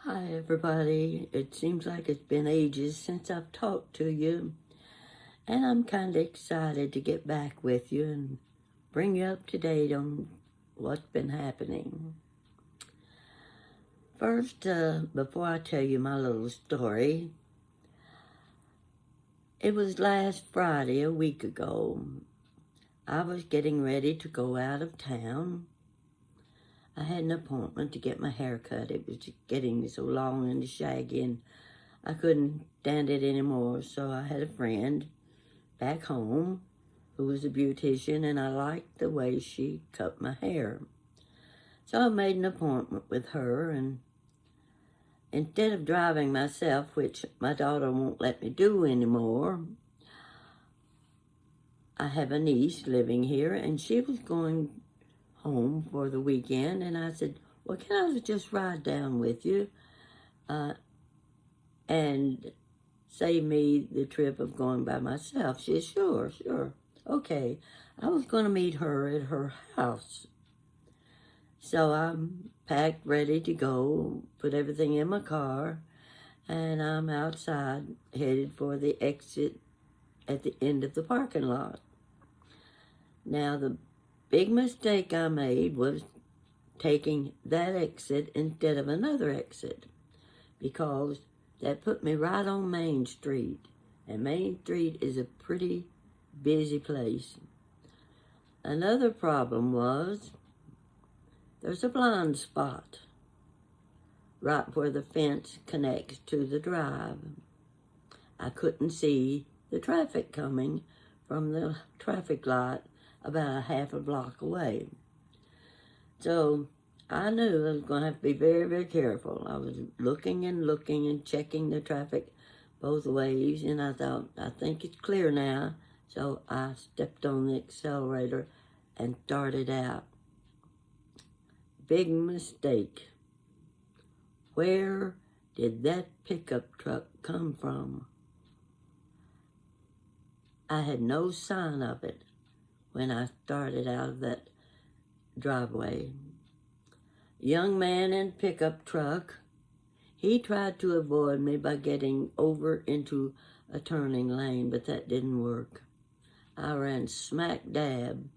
Hi, everybody. It seems like it's been ages since I've talked to you, and I'm kind of excited to get back with you and bring you up to date on what's been happening. First, before I tell you my little story, it was last Friday, a week ago. I was getting ready to go out of town. I had an appointment to get my hair cut. It was getting so long and shaggy, and I couldn't stand it anymore, so I had a friend back home who was a beautician, and I liked the way she cut my hair. So I made an appointment with her, and instead of driving myself, which my daughter won't let me do anymore, I have a niece living here, and she was going home for the weekend, and I said, well, can I just ride down with you and save me the trip of going by myself? She said, sure. Okay. I was going to meet her at her house. So I'm packed, ready to go, put everything in my car, and I'm outside, headed for the exit at the end of the parking lot. Now, the big mistake I made was taking that exit instead of another exit, because that put me right on Main Street, and Main Street is a pretty busy place. Another problem was there's a blind spot right where the fence connects to the drive. I couldn't see the traffic coming from the traffic light about a half a block away. So I knew I was going to have to be very, very careful. I was looking and checking the traffic both ways, and I thought, I think it's clear now. So I stepped on the accelerator and started out. Big mistake. Where did that pickup truck come from? I had no sign of it when I started out of that driveway. Young man in pickup truck, he tried to avoid me by getting over into a turning lane, but that didn't work. I ran smack dab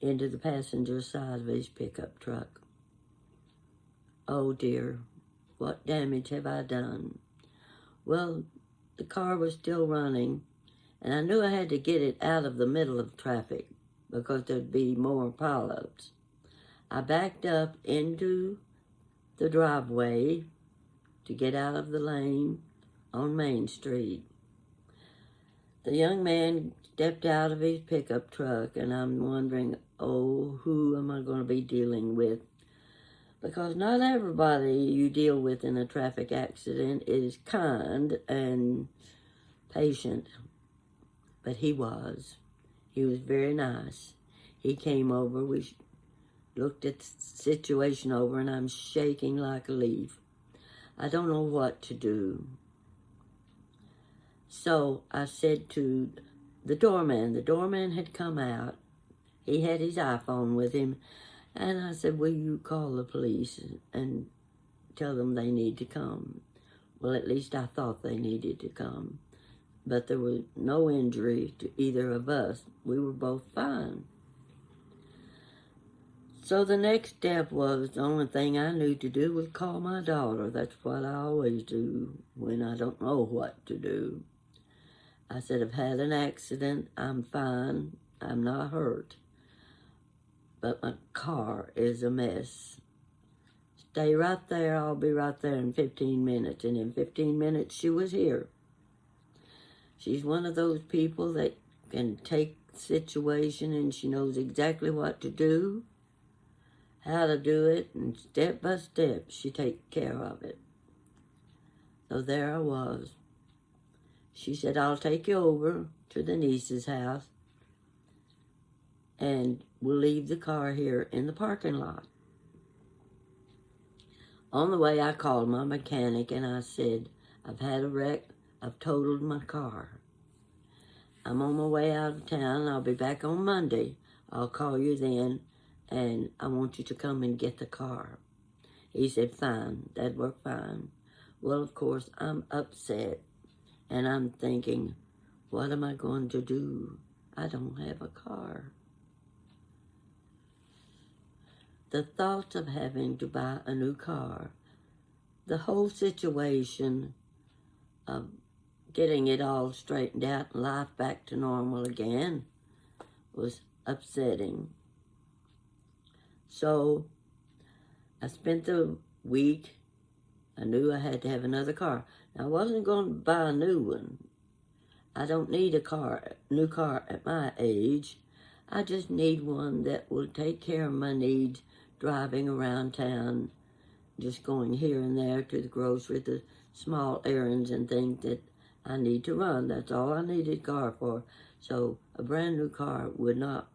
into the passenger side of his pickup truck. Oh dear, what damage have I done? Well, the car was still running, and I knew I had to get it out of the middle of traffic because there'd be more pileups. I backed up into the driveway to get out of the lane on Main Street. The young man stepped out of his pickup truck, and I'm wondering, oh, who am I going to be dealing with? Because not everybody you deal with in a traffic accident is kind and patient, but he was. He was very nice. He came over, we looked at the situation over, and I'm shaking like a leaf. I don't know what to do. So I said to the doorman had come out. He had his iPhone with him, and I said, will you call the police and tell them they need to come? Well, at least I thought they needed to come. But there was no injury to either of us. We were both fine. So the next step was, the only thing I knew to do was call my daughter. That's what I always do when I don't know what to do. I said, I've had an accident. I'm fine. I'm not hurt. But my car is a mess. Stay right there. I'll be right there in 15 minutes. And in 15 minutes, she was here. She's one of those people that can take the situation, and she knows exactly what to do, how to do it, and step by step, she takes care of it. So there I was. She said, I'll take you over to the niece's house, and we'll leave the car here in the parking lot. On the way, I called my mechanic, and I said, I've had a wreck. I've totaled my car. I'm on my way out of town. I'll be back on Monday. I'll call you then, and I want you to come and get the car. He said, fine, that'd work fine. Well, of course, I'm upset, and I'm thinking, what am I going to do? I don't have a car. The thought of having to buy a new car, the whole situation of getting it all straightened out and life back to normal again was upsetting. So I spent the week. I knew I had to have another car. Now, I wasn't going to buy a new one. I don't need a new car at my age. I just need one that will take care of my needs driving around town, just going here and there to the grocery, the small errands and things that I need to run. That's all I needed a car for. So a brand new car would not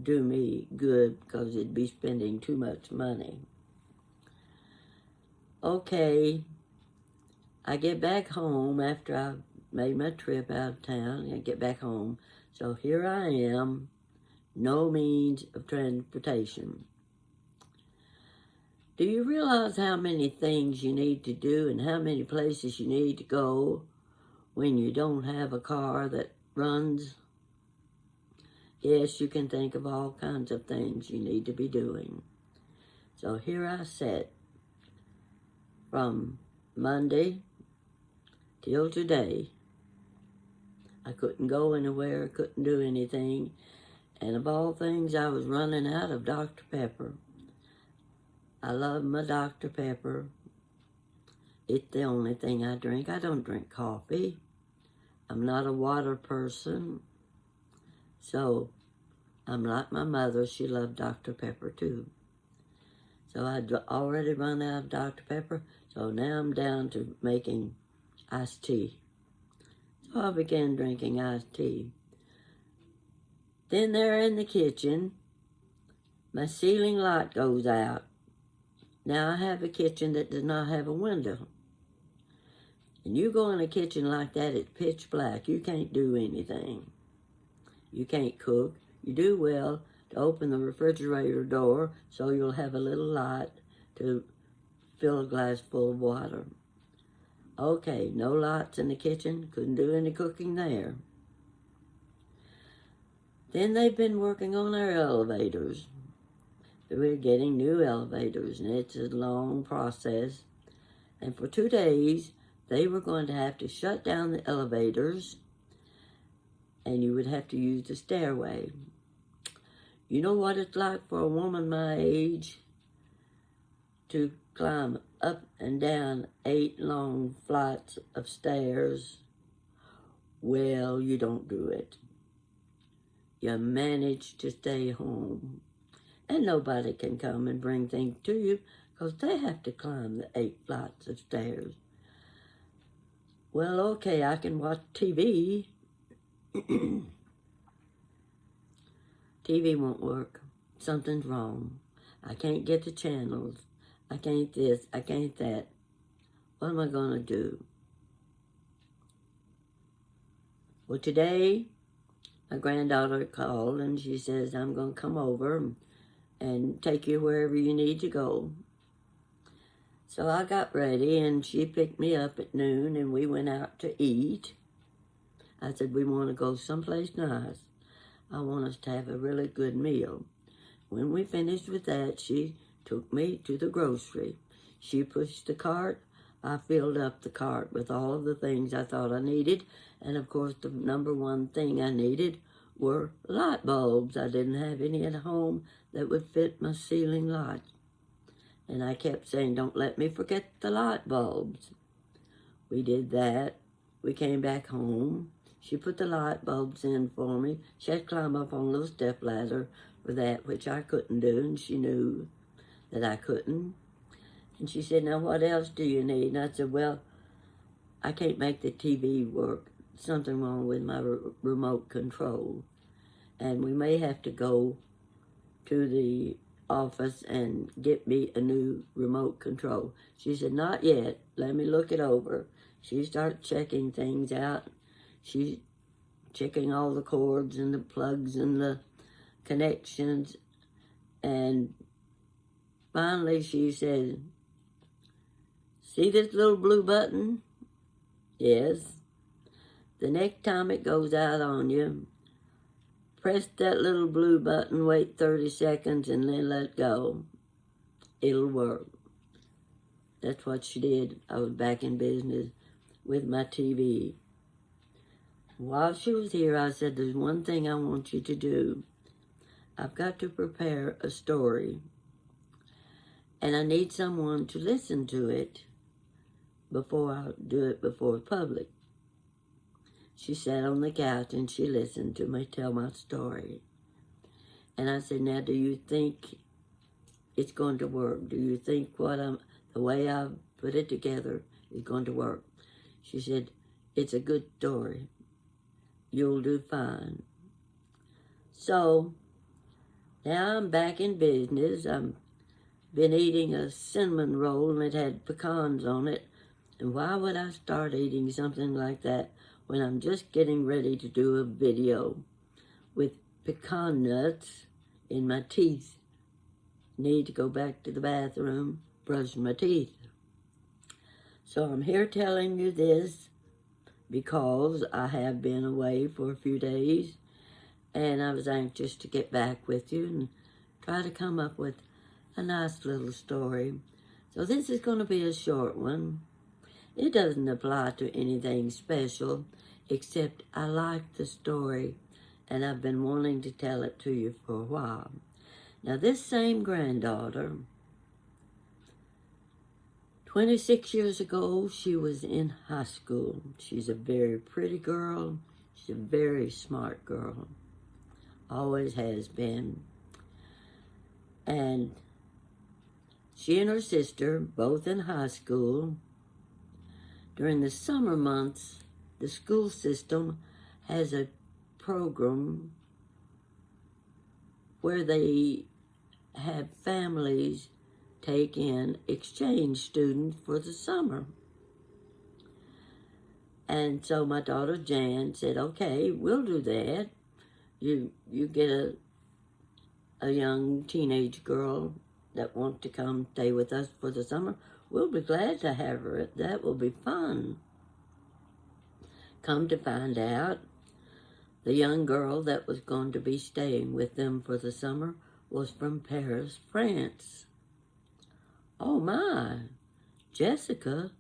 do me good because it'd be spending too much money. Okay, I get back home after I made my trip out of town. I get back home. So here I am, no means of transportation. Do you realize how many things you need to do and how many places you need to go when you don't have a car that runs? Yes, you can think of all kinds of things you need to be doing. So here I sat from Monday till today. I couldn't go anywhere, couldn't do anything. And of all things, I was running out of Dr. Pepper. I love my Dr. Pepper. It's the only thing I drink. I don't drink coffee. I'm not a water person. So I'm like my mother. She loved Dr. Pepper too. So I'd already run out of Dr. Pepper. So now I'm down to making iced tea. So I began drinking iced tea. Then there in the kitchen, my ceiling light goes out. Now I have a kitchen that does not have a window. And you go in a kitchen like that, it's pitch black. You can't do anything. You can't cook. You do well to open the refrigerator door so you'll have a little light to fill a glass full of water. Okay, no lights in the kitchen. Couldn't do any cooking there. Then they've been working on our elevators. We're getting new elevators, and it's a long process. And for 2 days, they were going to have to shut down the elevators, and you would have to use the stairway. You know what it's like for a woman my age to climb up and down 8 long flights of stairs? Well, you don't do it. You manage to stay home. And nobody can come and bring things to you because they have to climb the 8 flights of stairs. Well, okay, I can watch TV. TV won't work. Something's wrong. I can't get the channels. I can't this. I can't that. What am I going to do? Well, today, my granddaughter called and she says, I'm going to come over and take you wherever you need to go. So I got ready and she picked me up at noon and we went out to eat. I said, we want to go someplace nice. I want us to have a really good meal. When we finished with that, she took me to the grocery. She pushed the cart. I filled up the cart with all of the things I thought I needed. And of course, the number one thing I needed were light bulbs. I didn't have any at home that would fit my ceiling light. And I kept saying, don't let me forget the light bulbs. We did that. We came back home. She put the light bulbs in for me. She had to climb up on a little step ladder for that, which I couldn't do, and she knew that I couldn't. And she said, now what else do you need? And I said, well, I can't make the TV work. Something wrong with my remote control. And we may have to go to the office and get me a new remote control. She said, not yet. Let me look it over. She started checking things out. She's checking all the cords and the plugs and the connections. And finally she said, "See this little blue button?" "Yes." "The next time it goes out on you, press that little blue button, wait 30 seconds, and then let go. It'll work." That's what she did. I was back in business with my TV. While she was here, I said, "There's one thing I want you to do. I've got to prepare a story, and I need someone to listen to it before I do it before the public." She sat on the couch and she listened to me tell my story. And I said, "Now, do you think it's going to work? Do you think the way I put it together is going to work?" She said, "It's a good story. You'll do fine." So now I'm back in business. I've been eating a cinnamon roll and it had pecans on it. And why would I start eating something like that when I'm just getting ready to do a video with pecan nuts in my teeth? Need to go back to the bathroom, brush my teeth. So I'm here telling you this because I have been away for a few days and I was anxious to get back with you and try to come up with a nice little story. So this is going to be a short one. It doesn't apply to anything special, except I like the story and I've been wanting to tell it to you for a while. Now, this same granddaughter, 26 years ago, she was in high school. She's a very pretty girl. She's a very smart girl. Always has been. And she and her sister, both in high school. During the summer months, the school system has a program where they have families take in exchange students for the summer. And so my daughter Jan said, "Okay, we'll do that. You get a young teenage girl that wants to come stay with us for the summer. We'll be glad to have her. That will be fun." Come to find out, the young girl that was going to be staying with them for the summer was from Paris, France. Oh my, Jessica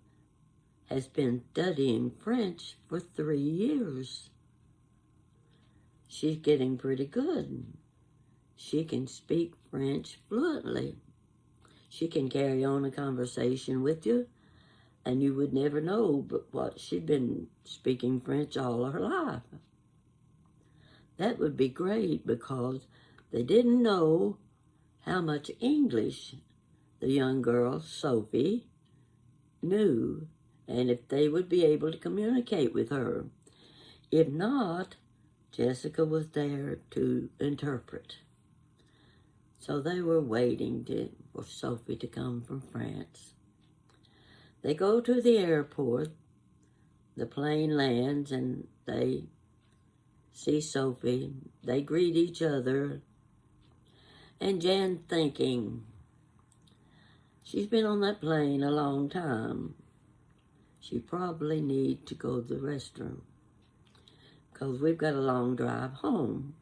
has been studying French for 3 years. She's getting pretty good. She can speak French fluently. She can carry on a conversation with you, and you would never know but what she'd been speaking French all her life. That would be great because they didn't know how much English the young girl, Sophie, knew, and if they would be able to communicate with her. If not, Jessica was there to interpret. So they were waiting for Sophie to come from France. They go to the airport. The plane lands and they see Sophie. They greet each other. And Jan thinking, she's been on that plane a long time. She probably needs to go to the restroom because we've got a long drive home.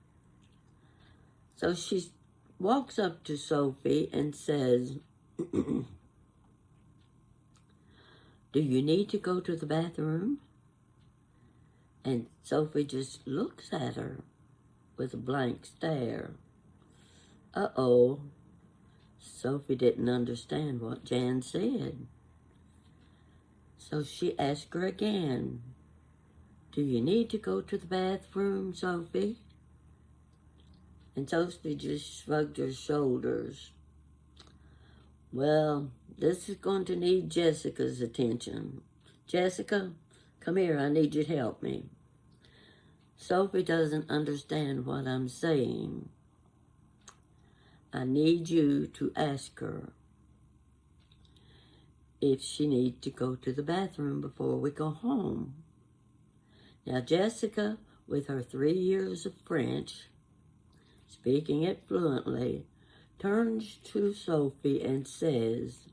So she walks up to Sophie and says, "Do you need to go to the bathroom?" And Sophie just looks at her with a blank stare. Uh-oh. Sophie didn't understand what Jan said. So she asked her again, "Do you need to go to the bathroom, Sophie?" And Sophie just shrugged her shoulders. "Well, this is going to need Jessica's attention. Jessica, come here, I need you to help me." Sophie doesn't understand what I'm saying. I need you to ask her if she needs to go to the bathroom before we go home. Now, Jessica, with her 3 years of French, speaking it fluently, turns to Sophie and says,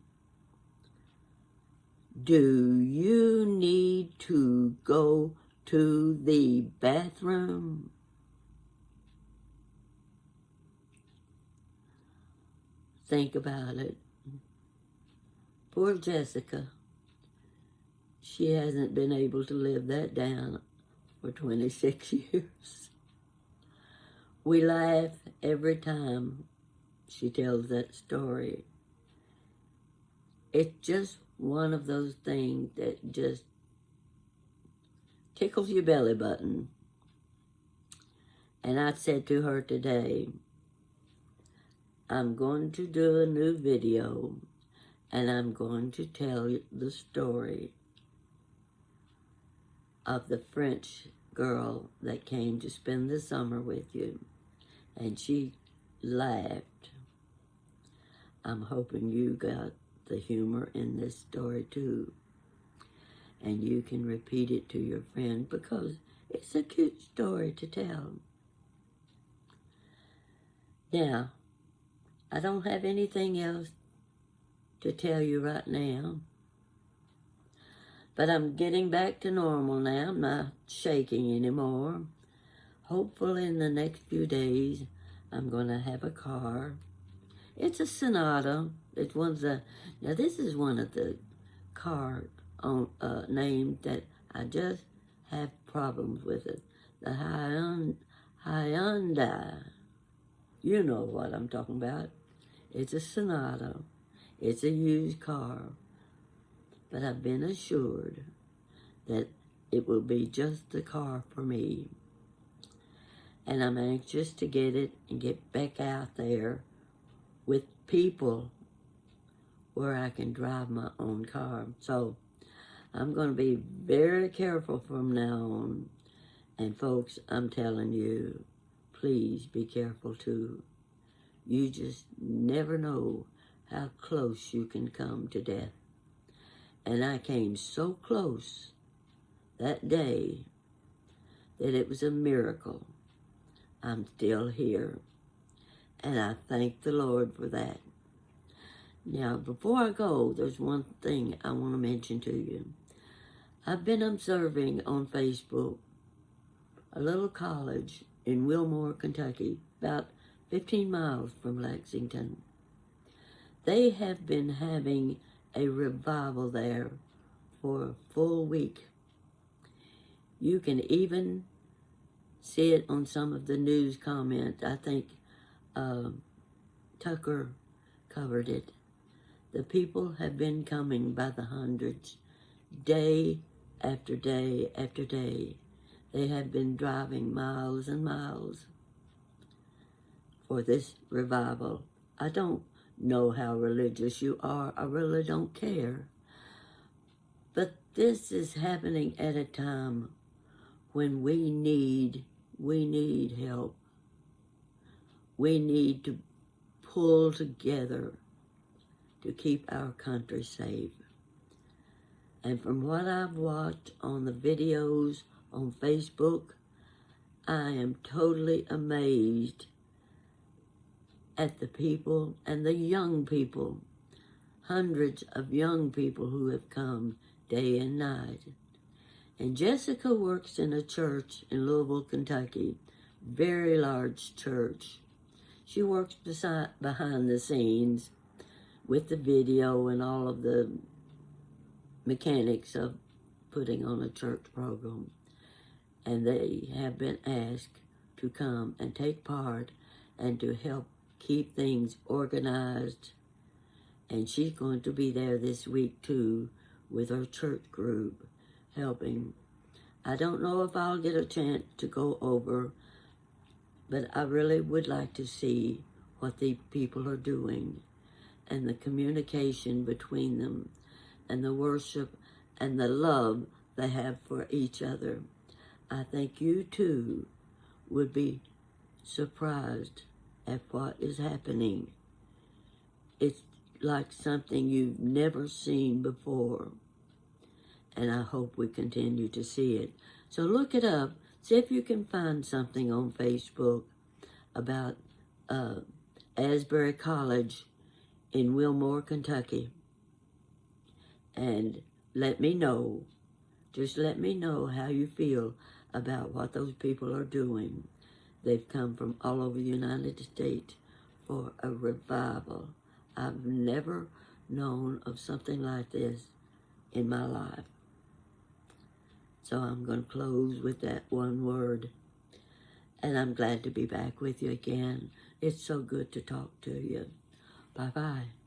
"Do you need to go to the bathroom?" Think about it. Poor Jessica. She hasn't been able to live that down for 26 years. We laugh every time she tells that story. It's just one of those things that just tickles your belly button. And I said to her today, I'm going to do a new video and I'm going to tell you the story of the French girl that came to spend the summer with you. And she laughed. I'm hoping you got the humor in this story too. And you can repeat it to your friend because it's a cute story to tell. Now, I don't have anything else to tell you right now. But I'm getting back to normal now. I'm not shaking anymore. Hopefully in the next few days, I'm going to have a car. It's a Sonata. It's one of the, now this is one of the car names that I just have problems with it. The Hyundai. You know what I'm talking about. It's a Sonata. It's a used car. But I've been assured that it will be just the car for me. And I'm anxious to get it and get back out there with people where I can drive my own car. So I'm going to be very careful from now on. And folks, I'm telling you, please be careful too. You just never know how close you can come to death. And I came so close that day that it was a miracle. I'm still here. And I thank the Lord for that. Now, before I go, there's one thing I want to mention to you. I've been observing on Facebook a little college in Wilmore, Kentucky, about 15 miles from Lexington. They have been having a revival there for a full week. You can even see it on some of the news comments. I think Tucker covered it. The people have been coming by the hundreds, day after day after day. They have been driving miles and miles for this revival. I don't know how religious you are. I really don't care. But this is happening at a time when we need help. We need to pull together to keep our country safe. And from what I've watched on the videos on Facebook, I am totally amazed at the people and the young people, hundreds of young people who have come day and night. And Jessica works in a church in Louisville, Kentucky, very large church. She works behind the scenes with the video and all of the mechanics of putting on a church program. And they have been asked to come and take part and to help keep things organized. And she's going to be there this week too with her church group helping. I don't know if I'll get a chance to go over, but I really would like to see what the people are doing and the communication between them and the worship and the love they have for each other. I think you too would be surprised at what is happening. It's like something you've never seen before. And I hope we continue to see it. So look it up. See if you can find something on Facebook about Asbury College in Wilmore, Kentucky. And let me know, just let me know how you feel about what those people are doing. They've come from all over the United States for a revival. I've never known of something like this in my life. So I'm going to close with that one word. And I'm glad to be back with you again. It's so good to talk to you. Bye-bye.